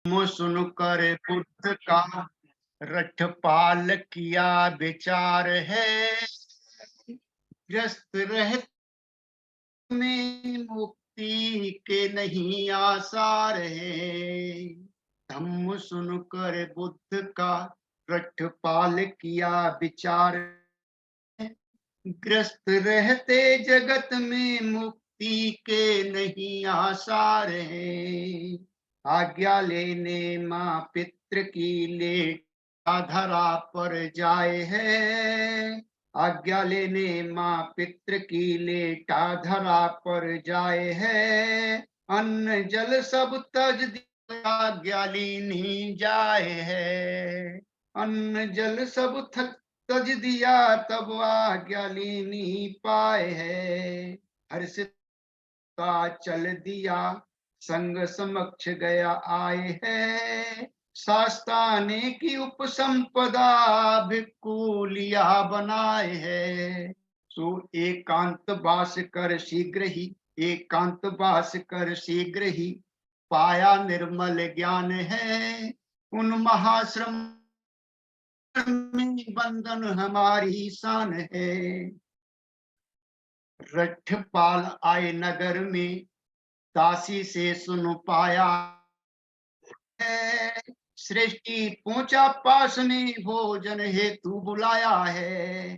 सुनकर बुद्ध का रठपाल किया विचार है। ग्रस्त रहते में मुक्ति के नहीं आसार है। धम्म सुनकर बुद्ध का रठपाल किया विचार, ग्रस्त रहते जगत में मुक्ति के नहीं आसार है। आज्ञा लेने माँ पितृ की लेट धरा पर जाए है। आज्ञा लेने माँ पितृ की लेटा धरा पर जाए है। अन्न जल सब तज दिया आज्ञा लीनी जाए है। अन्न जल सब तज दिया तब आज्ञा लीनी पाए है। हर्ष का चल दिया संग समक्ष गया आए है। शास्ताने की उपसंपदा भिक्खु लिया बनाए है। सो एकांत वास कर शीघ्र ही, एकांत वास कर शीघ्र ही पाया निर्मल ज्ञान है। उन महाश्रम में बंधन हमारी शान है। रठपाल आए नगर में दासी से सुन पाया है। सृष्टि पहुंचा पास में भोजन हेतु बुलाया है।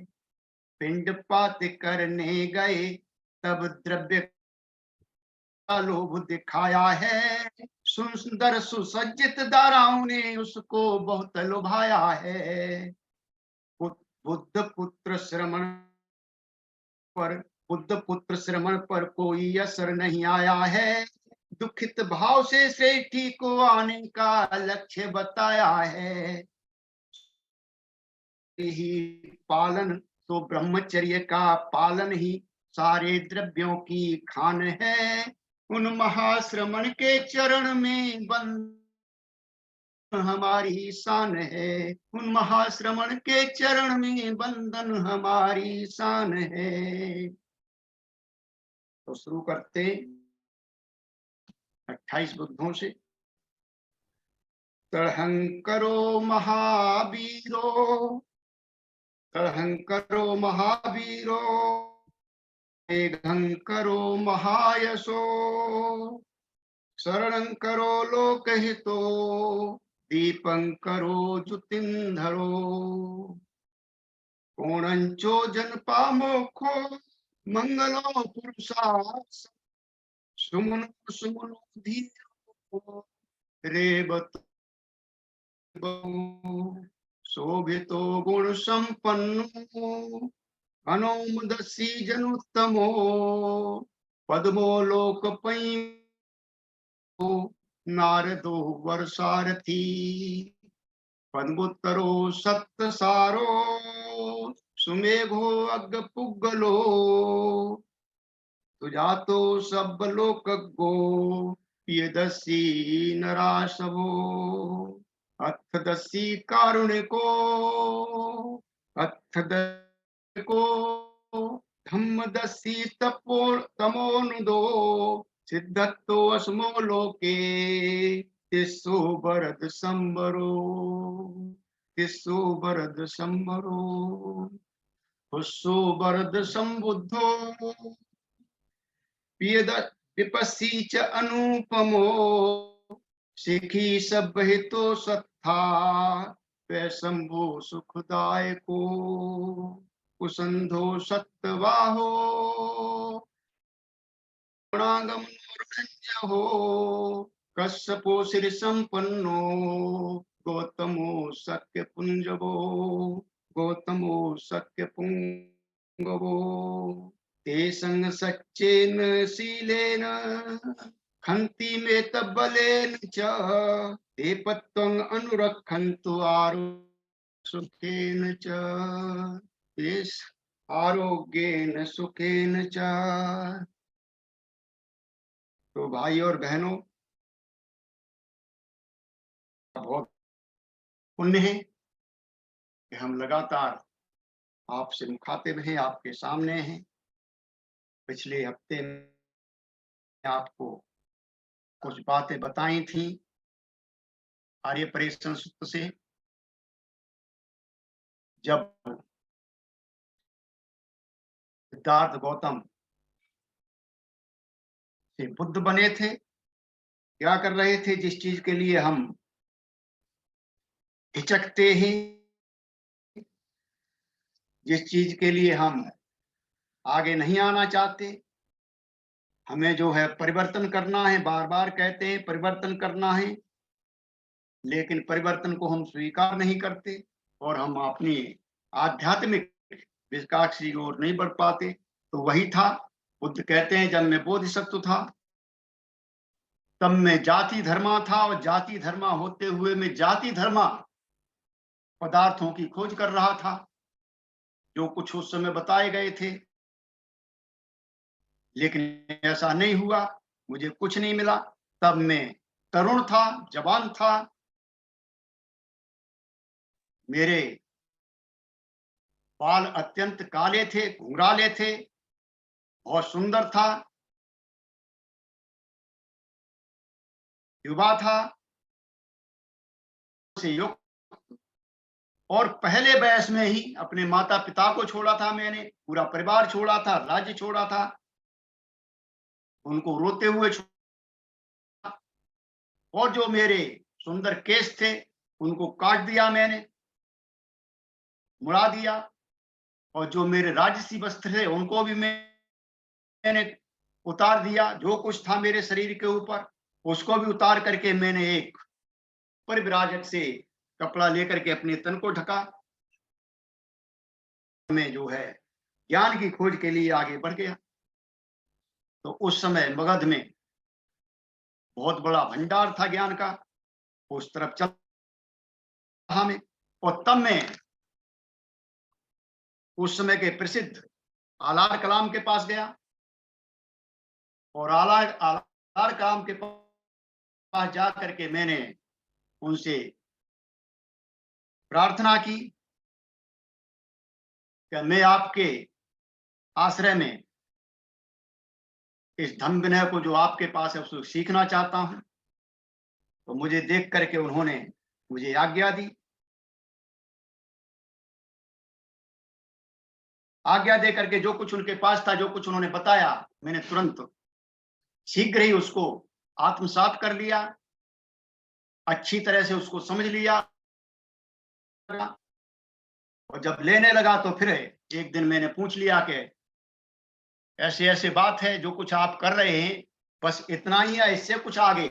पिंड पात करने गए तब द्रव्य का लोभ दिखाया है। सुंदर सुसज्जित दाराओं ने उसको बहुत लुभाया है। बुद्ध पुत्र श्रमण पर बुद्ध पुत्र श्रमण पर कोई असर नहीं आया है। दुखित भाव से सेठी को आने का लक्ष्य बताया है। ही पालन तो ब्रह्मचर्य का पालन ही सारे द्रव्यों की खान है। उन महाश्रमण के चरण में बंद हमारी शान है। उन महाश्रमण के चरण में बंधन हमारी शान है। तो शुरू करते 28 बुद्धों से। तड़हंकरो महावीरो, तड़हंकरो महावीरो, मेघंकरो महायशो, शरणंकरो लोकहितो, दीपंकरो ज्योतिंधरो, कोणंचो जनपामोखो, मंगलो पुरुषार्थ, सुमनो सुमनो धीरो, रेवतो शोभितो गुण संपन्नो, अनोमदसी जनुत्तमो, पद्मो लोकपै नारदो वर्षारथी, पद्मोत्तरो सप्तसारो, सुमेघो अग्गपुग्गलो, सुजातो सब लोकज्ञो, पियदसी नराशवो, अर्थदसी कारुणिको, अर्थदको धम्मदसी तपो तमोनुदो, सिद्धत्तो अस्मो लोके, तिस्सो भरत संबरो, तिस्सो भरत संबरो, हुस्सो भरत संबुद्धो, पियद विपस्सी च अनुपमो, सिखी सब हितो सत्था, वैशंभो सुखदायको, कुसंधो सत्यवाहो, गुणागम हो, कश्यपो श्री संपन्नो, गौतमो सत्य पुंजवो, गौतमो सत्य पुंगवो, ते संग सच्चेन शीलेन, खन्ति में तबलेन च, ते पत्वं अनुरक्षन्तु आरु सुखेन च, ते आरोग्येन सुखेन च। तो भाई और बहनों, बहुत पुण्य है कि हम लगातार आपसे मुखातिब हैं, आपके सामने हैं। पिछले हफ्ते में आपको कुछ बातें बताई थी आर्य परेशन सूत्र से जब सिद्धार्थ गौतम से बुद्ध बने थे, क्या कर रहे थे, जिस चीज के लिए हम हिचकते हैं, जिस चीज के लिए हम आगे नहीं आना चाहते, हमें जो है परिवर्तन करना है, बार बार कहते हैं परिवर्तन करना है, लेकिन परिवर्तन को हम स्वीकार नहीं करते और हम अपनी आध्यात्मिक विकास की ओर नहीं बढ़ पाते। तो वही था, बुद्ध कहते हैं जब मैं बोधिसत्व था तब मैं जाति धर्मा था, और जाति धर्मा होते हुए मैं जाति धर्मा पदार्थों की खोज कर रहा था, जो कुछ उस समय बताए गए थे, लेकिन ऐसा नहीं हुआ, मुझे कुछ नहीं मिला। तब मैं तरुण था, जवान था, मेरे बाल अत्यंत काले थे, घुंघराले थे, बहुत सुंदर था, युवा था से युक्त, और पहले वयस में ही अपने माता पिता को छोड़ा था मैंने, पूरा परिवार छोड़ा था, राज्य छोड़ा था, उनको रोते हुए छोड़ा, और जो मेरे सुंदर केस थे उनको काट दिया मैंने, मुड़ा दिया, और जो मेरे राजसी वस्त्र थे उनको भी मैंने उतार दिया, जो कुछ था मेरे शरीर के ऊपर उसको भी उतार करके मैंने एक परिव्राजक से कपड़ा लेकर के अपने तन को ढका। मैं जो है ज्ञान की खोज के लिए आगे बढ़ गया। तो उस समय मगध में बहुत बड़ा भंडार था ज्ञान का, उस तरफ चल रहा मैं, और तब मैं उस समय के प्रसिद्ध आलार कलाम के पास गया, और आलार कलाम के पास जा करके मैंने उनसे प्रार्थना की कि मैं आपके आश्रय में इस धम्म विनय को जो आपके पास है उसको सीखना चाहता हूं। तो मुझे देख करके उन्होंने मुझे आज्ञा दी। आज्ञा दे करके जो कुछ उनके पास था, जो कुछ उन्होंने बताया, मैंने तुरंत शीघ्र ही उसको आत्मसात कर लिया, अच्छी तरह से उसको समझ लिया, और जब लेने लगा तो फिर एक दिन मैंने पूछ लिया कि ऐसे ऐसे बात है, जो कुछ आप कर रहे हैं बस इतना ही है, इससे कुछ आगे?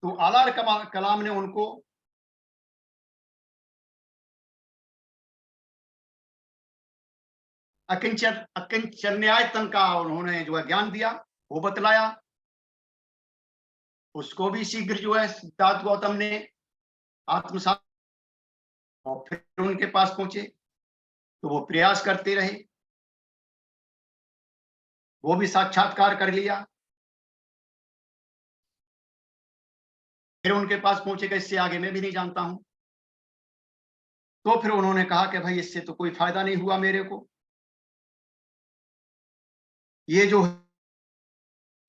तो आलार कलाम ने उनको अकिंचन्यायतन का उन्होंने जो है ज्ञान दिया, वो बतलाया। उसको भी शीघ्र जो है सिद्धार्थ गौतम ने आत्मसात, और फिर उनके पास पहुंचे तो वो प्रयास करते रहे, वो भी साक्षात्कार कर लिया। फिर उनके पास पहुंचे कि इससे आगे मैं भी नहीं जानता हूं। तो फिर उन्होंने कहा कि भाई इससे तो कोई फायदा नहीं हुआ मेरे को, ये जो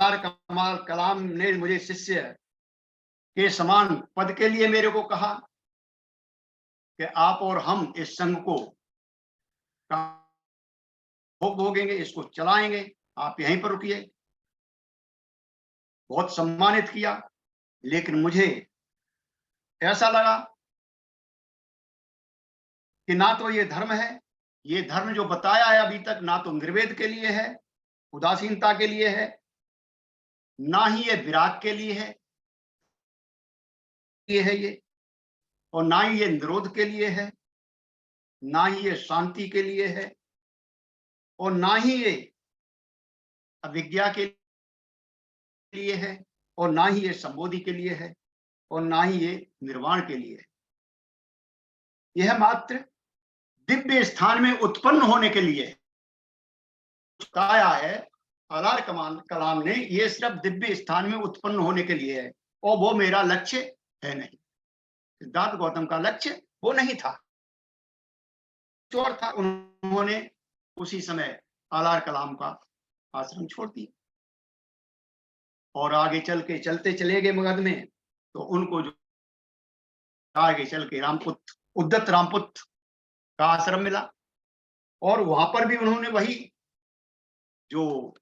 कमाल कलाम ने मुझे शिष्य के समान पद के लिए मेरे को कहा कि आप और हम इस संघ को भोगेंगे, इसको चलाएंगे, आप यहीं पर रुकिए। बहुत सम्मानित किया, लेकिन मुझे ऐसा लगा कि ना तो ये धर्म है, ये धर्म जो बताया है अभी तक, ना तो निर्वेद के लिए है, उदासीनता के लिए है, ना ही ये विराग के लिए है, ये और ना ही ये निरोध के लिए है, ना ही ये शांति के लिए है, और ना ही ये अविज्ञा के लिए है, और ना ही ये संबोधि के लिए है, और ना ही ये निर्वाण के लिए है। यह मात्र दिव्य स्थान में उत्पन्न होने के लिए बताया है आलार कलाम ने, ये सिर्फ दिव्य स्थान में उत्पन्न होने के लिए है, और वो मेरा लक्ष्य है नहीं। सिद्धार्थ गौतम का लक्ष्य वो नहीं था, चोर था। उन्होंने उसी समय आलार कलाम का आश्रम छोड़ दिया। और आगे चलते चले गए मगध में, तो उनको जो आगे चल के रामपुत्र, उद्दत रामपुत्र का आश्रम मिला, और वहां पर भी उन्होंने वही जो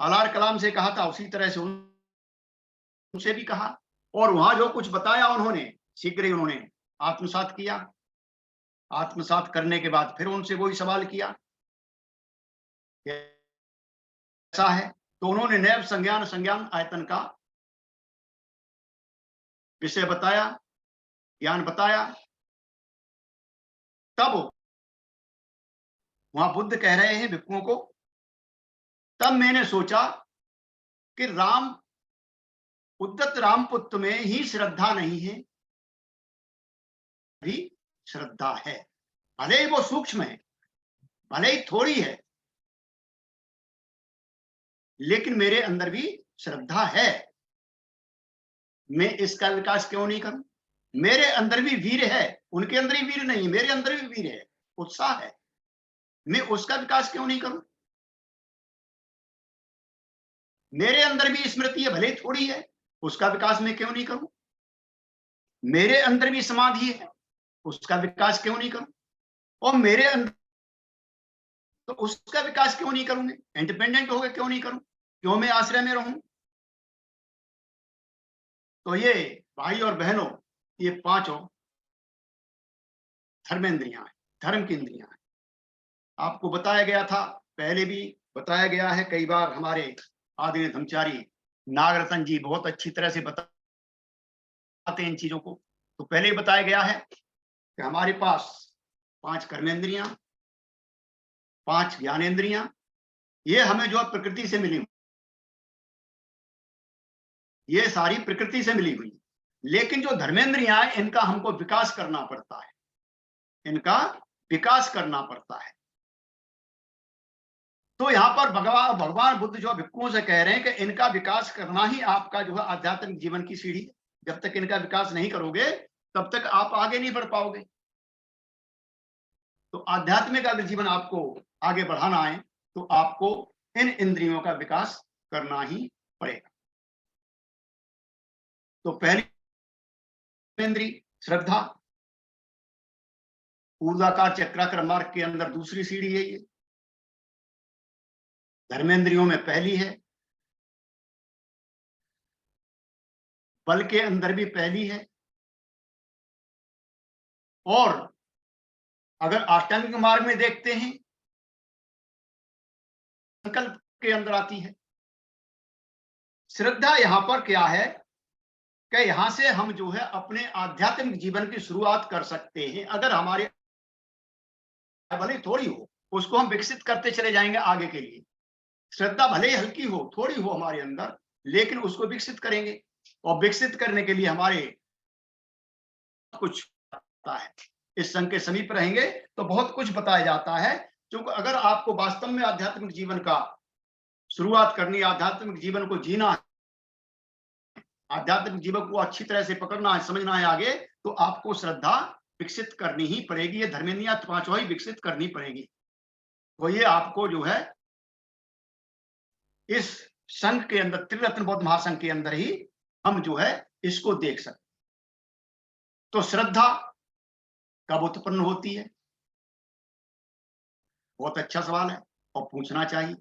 अलार कलाम से कहा था उसी तरह से उनसे भी कहा, और वहां जो कुछ बताया उन्होंने शीघ्र ही उन्होंने आत्मसात किया। आत्मसात करने के बाद फिर उनसे वही सवाल किया ऐसा है, तो उन्होंने नैव संज्ञान आयतन का विषय बताया, ज्ञान बताया। तब वहां बुद्ध कह रहे हैं भिक्षुओं को, तब मैंने सोचा कि उद्दत रामपुत्र में ही श्रद्धा नहीं है, भी श्रद्धा है, भले ही वो सूक्ष्म है, भले ही थोड़ी है, लेकिन मेरे अंदर भी श्रद्धा है। मैं इसका विकास क्यों नहीं करूं? मेरे अंदर भी वीर है, उनके अंदर ही वीर नहीं है, मेरे अंदर भी वीर है, उत्साह है, मैं उसका विकास क्यों नहीं करूं? मेरे अंदर भी स्मृति है, भले थोड़ी है, उसका विकास मैं क्यों नहीं करूं? मेरे अंदर भी समाधि है, उसका विकास क्यों नहीं करूं? और मेरे अंदर, तो उसका विकास क्यों नहीं करूंगे? इंडिपेंडेंट हो गए क्यों नहीं करूं? क्यों मैं आश्रय में रहूं? तो ये भाई और बहनों, ये पांचों धर्मेंद्रियां हैं, धर्म की इंद्रियां हैं। आपको बताया गया था, पहले भी बताया गया है कई बार, हमारे आदरणीय धर्मचारी नागरत्न जी बहुत अच्छी तरह से बताते हैं इन चीजों को। तो पहले ही बताया गया है कि हमारे पास 5 कर्मेंद्रियां, 5 ज्ञानेंद्रियां, ये हमें जो प्रकृति से मिली, ये सारी प्रकृति से मिली हुई, लेकिन जो धर्मेंद्रियां हैं इनका हमको विकास करना पड़ता है, इनका विकास करना पड़ता है। तो यहाँ पर भगवान बुद्ध जो भिक्षुओं से कह रहे हैं कि इनका विकास करना ही आपका जो है आध्यात्मिक जीवन की सीढ़ी है। जब तक इनका विकास नहीं करोगे तब तक आप आगे नहीं बढ़ पाओगे। तो आध्यात्मिक अगर जीवन आपको आगे बढ़ाना है तो आपको इन इंद्रियों का विकास करना ही पड़ेगा। तो पहली इंद्री श्रद्धा, ऊर्ध्वाकार चक्राकार मार्ग के अंदर दूसरी सीढ़ी है ये, धर्मेंद्रियों में पहली है, बल के अंदर भी पहली है, और अगर अष्टांगिक मार्ग में देखते हैं संकल्प के अंदर आती है। श्रद्धा यहां पर क्या है कि यहां से हम जो है अपने आध्यात्मिक जीवन की शुरुआत कर सकते हैं। अगर हमारे भले थोड़ी हो, उसको हम विकसित करते चले जाएंगे आगे के लिए। श्रद्धा भले ही हल्की हो, थोड़ी हो हमारे अंदर, लेकिन उसको विकसित करेंगे, और विकसित करने के लिए हमारे कुछ आता है। इस संघ के समीप रहेंगे तो बहुत कुछ बताया जाता है, क्योंकि अगर आपको वास्तव में आध्यात्मिक जीवन का शुरुआत करनी है, आध्यात्मिक जीवन को जीना है, आध्यात्मिक जीवन को अच्छी तरह से पकड़ना है, समझना है आगे, तो आपको श्रद्धा विकसित करनी ही पड़ेगी। ये धर्मेंद्रियां पांचों ही विकसित करनी पड़ेगी। तो ये आपको जो है इस संघ के अंदर, त्रिरत्न बौद्ध महासंघ के अंदर ही हम जो है इसको देख सकते। तो श्रद्धा कब उत्पन्न होती है? बहुत अच्छा सवाल है और पूछना चाहिए।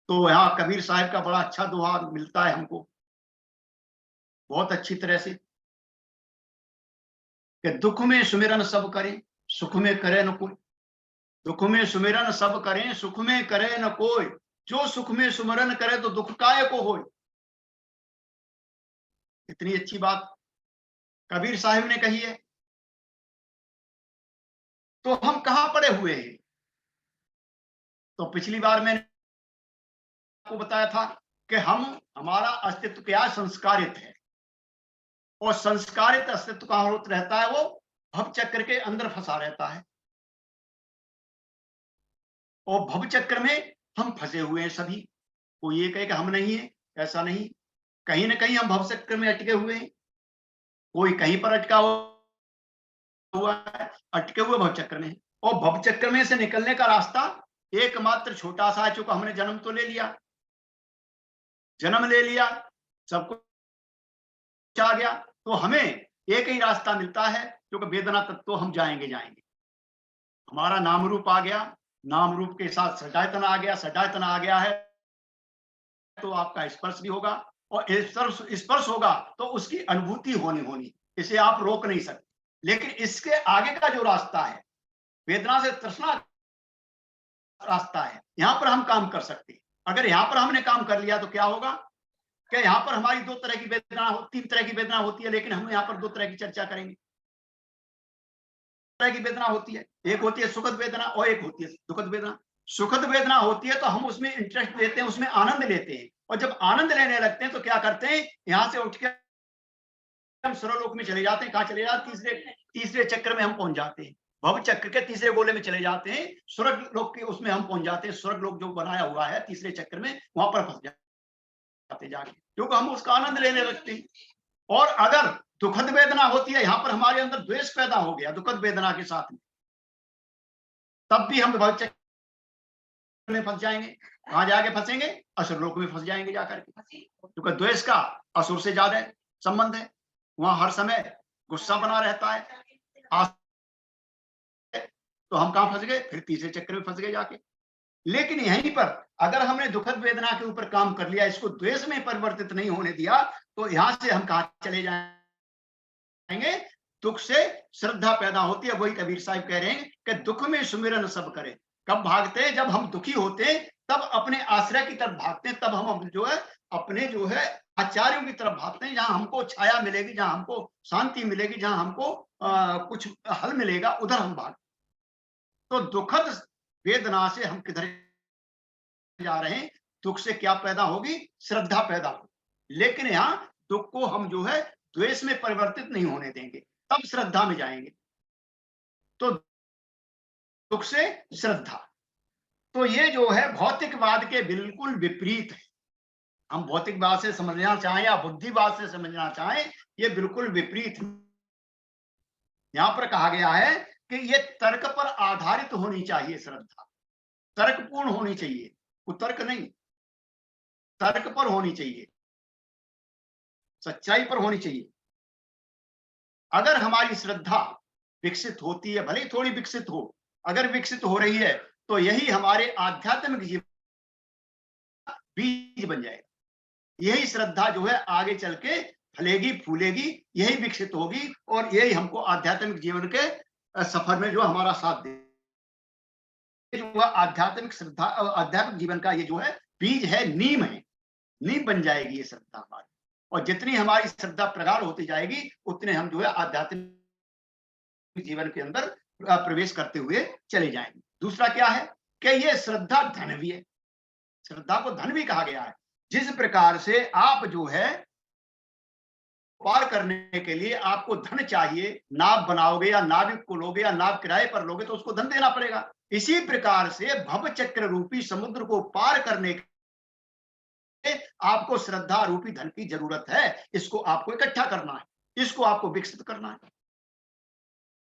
तो यहाँ कबीर साहब का बड़ा अच्छा दोहा मिलता है हमको बहुत अच्छी तरह से, कि दुख में सुमिरन सब करें, सुख में करे न कोई। दुख में सुमिरन सब करें, सुख में करे न कोई। जो सुख में सुमिरन करे तो दुख काय को होय। इतनी अच्छी बात कबीर साहब ने कही है। तो हम कहां पड़े हुए हैं? तो पिछली बार मैंने आपको बताया था कि हमारा अस्तित्व क्या संस्कारित है, और संस्कारित अस्तित्व कहां रहता है? वो भव चक्र के अंदर फंसा रहता है, और भव चक्र में हम फंसे हुए हैं सभी। कोई ये कहे कि हम नहीं है, ऐसा नहीं। कहीं ना कहीं हम भव चक्र में अटके हुए हैं, कोई कहीं पर अटका हुआ है, अटके हुए भव चक्र में। और भव चक्र में से निकलने का रास्ता एकमात्र छोटा सा है, चूंकि हमने जन्म तो ले लिया, जन्म ले लिया, सब कुछ आ गया, तो हमें एक ही रास्ता मिलता है, क्योंकि वेदना तक तो हम जाएंगे जाएंगे। हमारा नाम रूप आ गया, नाम रूप के साथ सटायतन आ गया, सटायतन आ गया है तो आपका स्पर्श भी होगा, और स्पर्श स्पर्श होगा तो उसकी अनुभूति होनी होनी, इसे आप रोक नहीं सकते। लेकिन इसके आगे का जो रास्ता है, वेदना से तृष्णा रास्ता है, यहाँ पर हम काम कर सकते हैं। अगर यहाँ पर हमने काम कर लिया तो क्या होगा, क्या यहाँ पर हमारी दो तरह की वेदना, तीन तरह की वेदना होती है, लेकिन हम यहाँ पर दो तरह की चर्चा करेंगे। तरह की वेदना होती है, एक होती है सुखद वेदना और एक होती है दुखद वेदना। सुखद वेदना होती है तो हम उसमें इंटरेस्ट लेते हैं, उसमें आनंद लेते हैं, और जब आनंद लेने लगते हैं तो क्या करते हैं, यहाँ से उठ के हम सर्वलोक में चले जाते हैं। कहाँ चले जाते हैं, तीसरे चक्र में हम पहुंच जाते हैं, भव चक्र के तीसरे गोले में चले जाते हैं, स्वर्ग लोक के उसमें हम पहुंच जाते हैं। स्वर्ग लोक जो बनाया हुआ है तीसरे चक्र में, वहां पर फंस जाते जाके, क्योंकि हम उसका आनंद लेने लगते हैं। और अगर दुखद वेदना होती है, यहाँ पर हमारे अंदर द्वेष पैदा हो गया दुखद वेदना के साथ में, तब भी हम भव चक्र में फंस जाएंगे। कहां जाके फंसेंगे, असुर लोक में फंस जाएंगे जाकर के, क्योंकि द्वेष का असुर से ज्यादा संबंध है। वहां हर समय गुस्सा बना रहता है, तो हम कहां फंस गए, फिर तीसरे चक्र में फंस गए जाके। लेकिन यहीं पर अगर हमने दुखद वेदना के ऊपर काम कर लिया, इसको द्वेष में परिवर्तित नहीं होने दिया, तो यहां से हम कहां चले जाएंगे, दुख से श्रद्धा पैदा होती है। वही कबीर साहब कह रहे हैं कि दुख में सुमिरन सब करे। कब भागते हैं, जब हम दुखी होते हैं तब अपने आश्रय की तरफ भागते हैं, तब हम जो है अपने जो है आचार्यों की तरफ भागते हैं, जहां हमको छाया मिलेगी, जहां हमको शांति मिलेगी, जहां हमको कुछ हल मिलेगा, उधर हम भागते। तो दुखद वेदना से हम किधर जा रहे हैं, दुख से क्या पैदा होगी, श्रद्धा पैदा होगी। लेकिन यहाँ दुख को हम जो है द्वेष में परिवर्तित नहीं होने देंगे, तब श्रद्धा में जाएंगे। तो दुख से श्रद्धा, तो ये जो है भौतिकवाद के बिल्कुल विपरीत है। हम भौतिकवाद से समझना चाहें या बुद्धिवाद से समझना चाहें, ये बिल्कुल विपरीत है। यहां पर कहा गया है कि ये तर्क पर आधारित होनी चाहिए श्रद्धा, तर्कपूर्ण होनी चाहिए, कुतर्क नहीं, तर्क पर होनी चाहिए, सच्चाई पर होनी चाहिए। अगर हमारी श्रद्धा विकसित होती है, भले ही थोड़ी विकसित हो, अगर विकसित हो रही है, तो यही हमारे आध्यात्मिक जीवन बीज बन जाएगा। यही श्रद्धा जो है आगे चल के फलेगी फूलेगी, यही विकसित होगी, और यही हमको आध्यात्मिक जीवन के सफर में जो हमारा साथ दे, जो आध्यात्मिक श्रद्धा, आध्यात्मिक जीवन का ये जो है बीज है, नीम है, नीम बन जाएगी ये श्रद्धा हमारी। और जितनी हमारी श्रद्धा प्रगाढ़ होती जाएगी, उतने हम जो है आध्यात्मिक जीवन के अंदर प्रवेश करते हुए चले जाएंगे। दूसरा क्या है कि ये श्रद्धा धन भी है, श्रद्धा को धन भी कहा गया है। जिस प्रकार से आप जो है पार करने के लिए आपको धन चाहिए, नाव बनाओगे या नाविक को लोगे या नाव किराए पर लोगे तो उसको धन देना पड़ेगा। इसी प्रकार से भव चक्र रूपी समुद्र को पार करने के आपको श्रद्धा रूपी धन की जरूरत है। इसको आपको इकट्ठा करना है, इसको आपको विकसित करना है।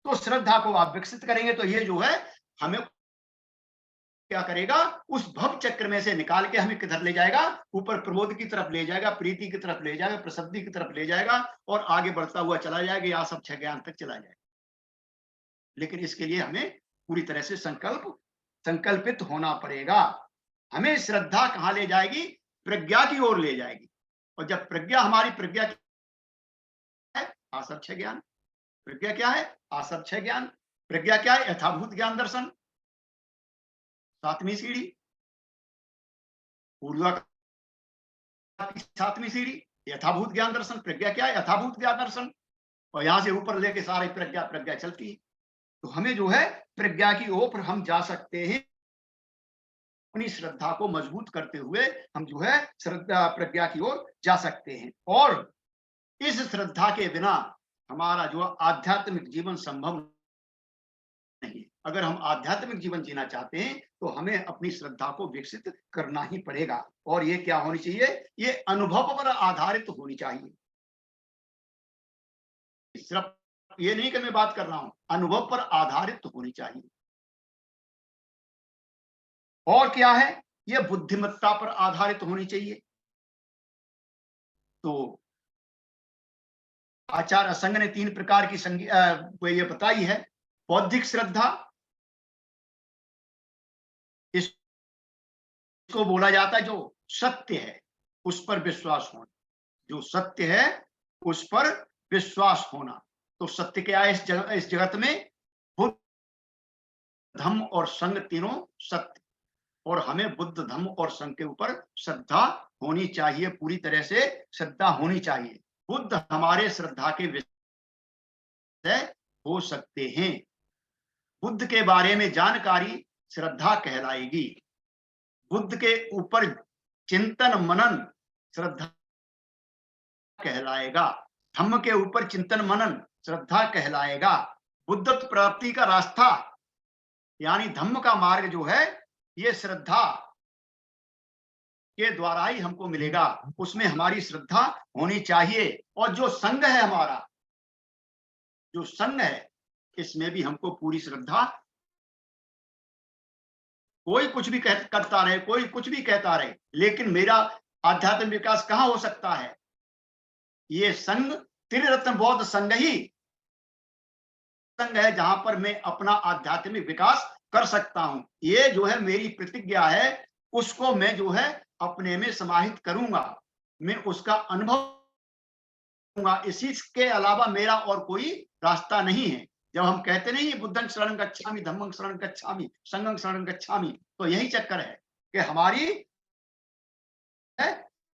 तो श्रद्धा को आप विकसित करेंगे तो ये जो है हमें क्या करेगा, उस भव चक्र में से निकाल के हमें किधर ले जाएगा, ऊपर प्रमोद की तरफ ले जाएगा, प्रीति की तरफ ले जाएगा, प्रसिद्धि की तरफ ले जाएगा, और आगे बढ़ता हुआ चला जाएगा, या सब छह ज्ञान तक चला जाएगा। लेकिन इसके लिए हमें पूरी तरह से संकल्पित होना पड़ेगा। हमें श्रद्धा कहाँ ले जाएगी, प्रज्ञा की ओर ले जाएगी। और जब प्रज्ञा हमारी प्रज्ञा है आसव छह ज्ञान, प्रज्ञा क्या है, आसव छह ज्ञान। प्रज्ञा क्या है, यथाभूत ज्ञान दर्शन, सातवीं सीढ़ी, ऊर्ध्वा की सातवीं सीढ़ी यथाभूत ज्ञान दर्शन। प्रज्ञा क्या है, यथाभूत ज्ञान दर्शन। और यहां से ऊपर लेके सारी प्रज्ञा प्रज्ञा चलती है। तो हमें जो है प्रज्ञा की ओर हम जा सकते हैं, अपनी श्रद्धा को मजबूत करते हुए हम जो है श्रद्धा प्रज्ञा की ओर जा सकते हैं। और इस श्रद्धा के बिना हमारा जो आध्यात्मिक जीवन संभव नहीं। अगर हम आध्यात्मिक जीवन जीना चाहते हैं तो हमें अपनी श्रद्धा को विकसित करना ही पड़ेगा। और ये क्या होनी चाहिए, ये अनुभव पर आधारित होनी चाहिए। सिर्फ ये नहीं कि मैं बात कर रहा हूं, अनुभव पर आधारित होनी चाहिए। और क्या है, ये बुद्धिमत्ता पर आधारित होनी चाहिए। तो आचार्य असंग ने 3 प्रकार की ये बताई है। बौद्धिक श्रद्धा, इसको बोला जाता है जो सत्य है उस पर विश्वास होना, जो सत्य है उस पर विश्वास होना। तो सत्य क्या है इस जगत में? बुद्ध, धम्म और संघ, तीनों सत्य। और हमें बुद्ध, धम्म और संघ के ऊपर श्रद्धा होनी चाहिए, पूरी तरह से श्रद्धा होनी चाहिए। बुद्ध हमारे श्रद्धा के विषय हो सकते हैं। बुद्ध के बारे में जानकारी श्रद्धा कहलाएगी। बुद्ध के ऊपर चिंतन मनन श्रद्धा कहलाएगा। धम्म के ऊपर चिंतन मनन श्रद्धा कहलाएगा। बुद्धत्व प्राप्ति का रास्ता यानी धम्म का मार्ग जो है, ये श्रद्धा के द्वारा ही हमको मिलेगा, उसमें हमारी श्रद्धा होनी चाहिए। और जो संघ है हमारा, जो संघ है, इसमें भी हमको पूरी श्रद्धा। कोई कुछ भी करता रहे, कोई कुछ भी कहता रहे, लेकिन मेरा आध्यात्मिक विकास कहाँ हो सकता है? ये संघ, त्रिरत्न बौद्ध संघ ही संघ है जहां पर मैं अपना आध्यात्मिक विकास कर सकता हूं। ये जो है मेरी प्रतिज्ञा है, उसको मैं जो है अपने में समाहित करूंगा, मैं उसका अनुभव करूंगा। इसी के अलावा मेरा और कोई रास्ता नहीं है। जब हम कहते नहीं बुद्धं शरणं गच्छामि, धम्मं शरणं गच्छामि, संघं शरणं गच्छामि, तो यही चक्कर है कि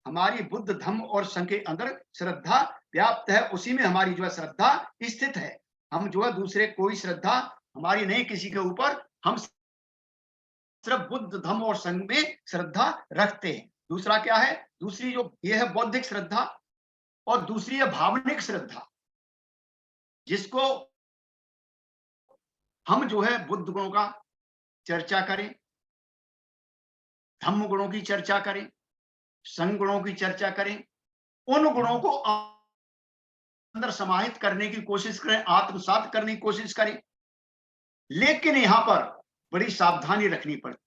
हमारी बुद्ध, धम्म और संघ के अंदर श्रद्धा व्याप्त है, उसी में हमारी जो है श्रद्धा स्थित है। हम जो है दूसरे कोई श्रद्धा हमारी नहीं किसी के ऊपर, हम सिर्फ बुद्ध, धम्म और संघ में श्रद्धा रखते हैं। दूसरा क्या है? दूसरी जो ये है बौद्धिक श्रद्धा, और दूसरी है भावनिक श्रद्धा, जिसको हम जो है बुद्ध गुणों का चर्चा करें, धम्म गुणों की चर्चा करें, संघ गुणों की चर्चा करें, उन गुणों को अंदर समाहित करने की कोशिश करें, आत्मसात करने की कोशिश करें। लेकिन यहां पर बड़ी सावधानी रखनी पड़ती,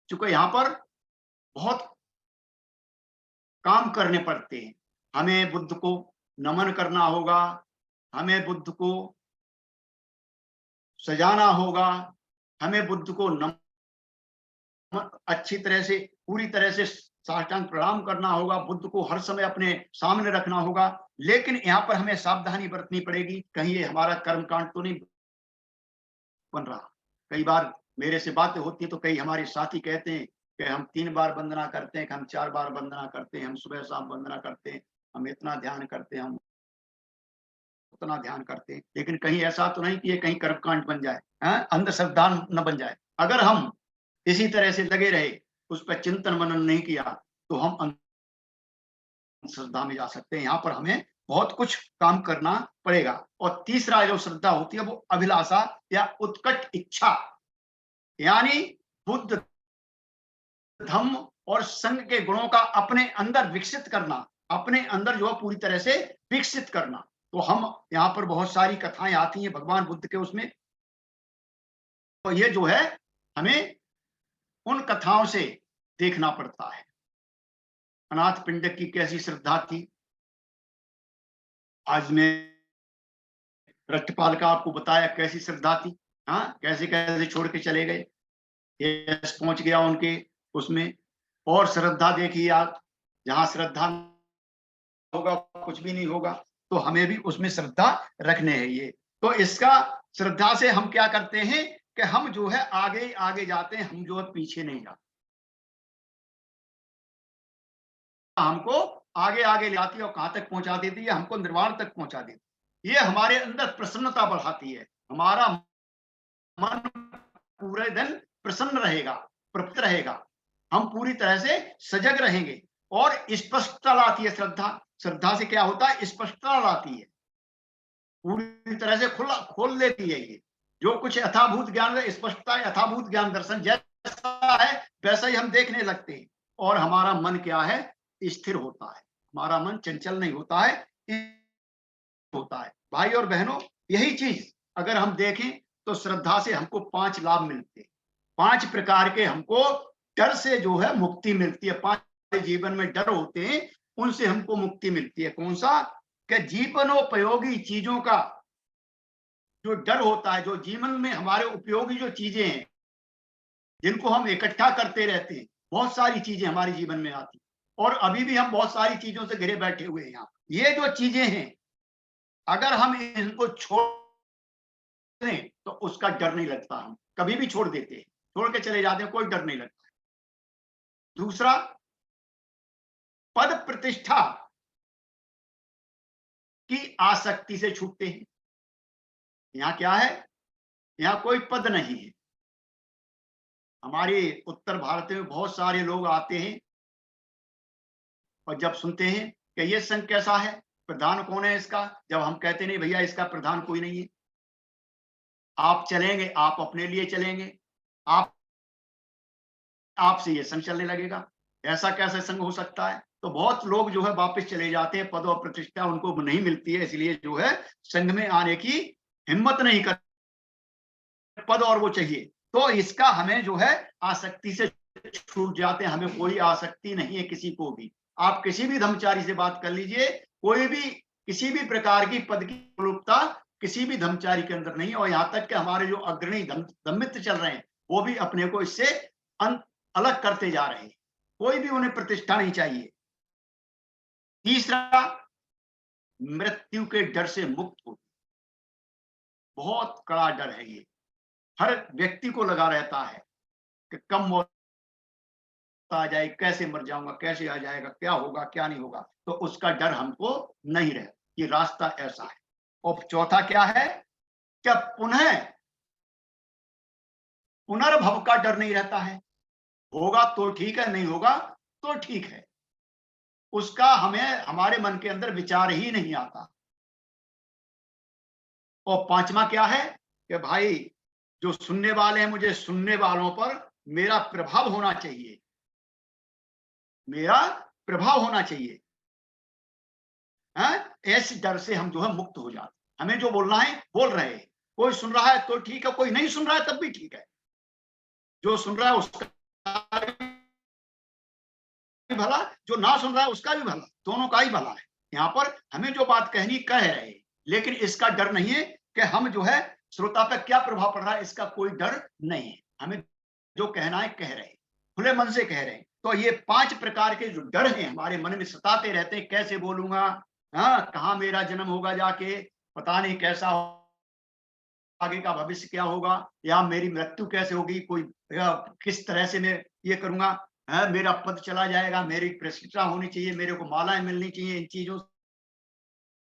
क्योंकि यहां पर बहुत काम करने पड़ते हैं। हमें बुद्ध को नमन करना होगा, हमें बुद्ध को सजाना होगा, हमें बुद्ध को अच्छी तरह से, पूरी तरह से साष्टांग प्रणाम करना होगा, बुद्ध को हर समय अपने सामने रखना होगा। लेकिन यहाँ पर हमें सावधानी बरतनी पड़ेगी, कहीं ये हमारा कर्मकांड तो नहीं बन रहा। कई बार मेरे से बातें होती है तो कई हमारे साथी कहते हैं कि हम 3 बार वंदना करते हैं, कि हम 4 बार वंदना करते हैं, हम सुबह शाम वंदना करते हैं, हम इतना ध्यान करते हैं, हम उतना ध्यान करते हैं। लेकिन कहीं ऐसा तो नहीं कि ये कहीं कर्मकांड बन जाए, अंधश्रद्धा न बन जाए। अगर हम इसी तरह से लगे रहे, उस पर चिंतन मनन नहीं किया, तो हम अंधश्रद्धा में जा सकते हैं। यहाँ पर हमें बहुत कुछ काम करना पड़ेगा। और तीसरा जो श्रद्धा होती है वो अभिलाषा या उत्कट इच्छा, यानी बुद्ध, धम्म और संघ के गुणों का अपने अंदर विकसित करना, अपने अंदर जो है पूरी तरह से विकसित करना। तो हम यहाँ पर बहुत सारी कथाएं आती हैं भगवान बुद्ध के उसमें, तो ये जो है हमें उन कथाओं से देखना पड़ता है। अनाथ पिंडक की कैसी श्रद्धा थी, आज मैं रट्टपाल का आपको बताया कैसी श्रद्धा थी, कैसे कैसे छोड़ के चले गए, यश पहुंच गया उनके उसमें। और श्रद्धा देखिए आप, जहां श्रद्धा होगा कुछ भी नहीं होगा, तो हमें भी उसमें श्रद्धा रखने है ये। तो इसका श्रद्धा से हम क्या करते हैं कि हम जो है आगे आगे जाते हैं, हम जो है पीछे नहीं जाते। हमको आगे आगे ले आती है और कहां तक पहुंचा देती है? हमको निर्वाण तक पहुंचा देती है। ये हमारे अंदर प्रसन्नता बढ़ाती है, हमारा मन पूरे दिन प्रसन्न रहेगा, प्रफुल्लित रहेगा, हम पूरी तरह से सजग रहेंगे। और स्पष्टता लाती है श्रद्धा। श्रद्धा से क्या होता है? स्पष्टता लाती है, पूरी तरह से खोल देती है। ये जो कुछ यथाभूत ज्ञान, स्पष्टता, यथाभूत ज्ञान दर्शन जैसा है वैसा ही हम देखने लगते हैं। और हमारा मन क्या है? स्थिर होता है, हमारा मन चंचल नहीं होता है, होता है। भाई और बहनों, यही चीज अगर हम देखें तो श्रद्धा से हमको 5 लाभ मिलते हैं। 5 प्रकार के हमको डर से जो है मुक्ति मिलती है। 5 जीवन में डर होते हैं, उनसे हमको मुक्ति मिलती है। कौन सा? कि जीवनोपयोगी चीजों का जो डर होता है, जो जीवन में हमारे उपयोगी जो चीजें हैं, जिनको हम इकट्ठा करते रहते हैं, बहुत सारी चीजें हमारे जीवन में आती, और अभी भी हम बहुत सारी चीजों से घिरे बैठे हुए हैं। यहाँ ये जो चीजें हैं, अगर हम इनको छोड़ दें तो उसका डर नहीं लगता। हम कभी भी छोड़ देते हैं, छोड़ के चले जाते हैं, कोई डर नहीं लगता। दूसरा, पद प्रतिष्ठा की आसक्ति से छूटते हैं। यहाँ क्या है? यहाँ कोई पद नहीं है। हमारे उत्तर भारत में बहुत सारे लोग आते हैं और जब सुनते हैं कि ये संघ कैसा है, प्रधान कौन है इसका, जब हम कहते नहीं भैया इसका प्रधान कोई नहीं है, आप चलेंगे, आप अपने लिए चलेंगे, आप आपसे ये संघ चलने लगेगा, ऐसा कैसे संघ हो सकता है? तो बहुत लोग जो है वापस चले जाते हैं, पद और प्रतिष्ठा उनको नहीं मिलती है, इसलिए जो है संघ में आने की हिम्मत नहीं कर, पद और वो चाहिए। तो इसका हमें जो है आसक्ति से छूट जाते हैं। हमें कोई आसक्ति नहीं है किसी को भी। आप किसी भी धर्मचारी से बात कर लीजिए, कोई भी किसी भी प्रकार की पद की लोलुपता किसी भी धर्मचारी के अंदर नहीं है। और यहाँ तक कि हमारे जो अग्रणी धर्मित्र चल रहे हैं, वो भी अपने को इससे अलग करते जा रहे हैं। कोई भी उन्हें प्रतिष्ठा नहीं चाहिए। तीसरा, मृत्यु के डर से मुक्त हो। बहुत कड़ा डर है ये, हर व्यक्ति को लगा रहता है कि कब मौत आ जाए, कैसे मर जाऊंगा, कैसे आ जाएगा, क्या होगा क्या नहीं होगा। तो उसका डर हमको नहीं रहे। ये रास्ता ऐसा है। और चौथा क्या है? क्या पुनर्भव का डर नहीं रहता है। होगा तो ठीक है, नहीं होगा तो ठीक है, उसका हमें हमारे मन के अंदर विचार ही नहीं आता। और पांचवा क्या है कि भाई जो सुनने वाले हैं, मुझे सुनने वालों पर मेरा प्रभाव होना चाहिए, मेरा प्रभाव होना चाहिए। ऐसे डर से हम जो है मुक्त हो जाते। हमें जो बोलना है बोल रहे हैं, कोई सुन रहा है तो ठीक है, कोई नहीं सुन रहा है तब भी ठीक है। जो सुन रहा है उसका भी भला, जो ना सुन रहा है उसका भी भला, दोनों का ही भला है। यहाँ पर हमें जो बात कहनी कह रहे हैं, लेकिन इसका डर नहीं है कि हम जो है श्रोता पर क्या प्रभाव पड़ रहा है, इसका कोई डर नहीं है। हमें जो कहना है कह रहे हैं, खुले मन से कह रहे हैं। तो ये 5 प्रकार के जो डर हैं हमारे मन में सताते रहते हैं, कैसे बोलूंगा, कहाँ मेरा जन्म होगा जाके, पता नहीं कैसा आगे का भविष्य क्या होगा, या मेरी मृत्यु कैसे होगी, कोई किस तरह से मैं ये करूंगा, मेरा पद चला जाएगा, मेरी प्रतिष्ठा होनी चाहिए, मेरे को मालाएं मिलनी चाहिए, इन चीजों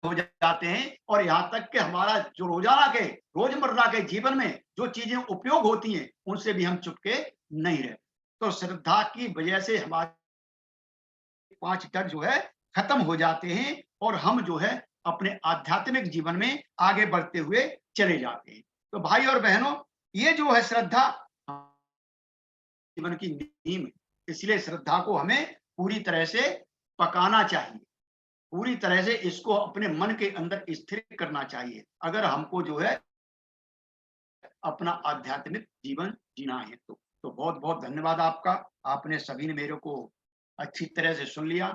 हो जाते हैं। और यहाँ तक कि हमारा जो रोजाना के रोजमर्रा के जीवन में जो चीजें उपयोग होती हैं, उनसे भी हम चुपके नहीं रहे। तो श्रद्धा की वजह से हमारे 5 डर जो है खत्म हो जाते हैं, और हम जो है अपने आध्यात्मिक जीवन में आगे बढ़ते हुए चले जाते हैं। तो भाई और बहनों, ये जो है श्रद्धा जीवन की नींव है। इसलिए श्रद्धा को हमें पूरी तरह से पकाना चाहिए, पूरी तरह से इसको अपने मन के अंदर स्थिर करना चाहिए, अगर हमको जो है अपना आध्यात्मिक जीवन जीना है। तो बहुत बहुत धन्यवाद आपका। आपने सभी ने मेरे को अच्छी तरह से सुन लिया।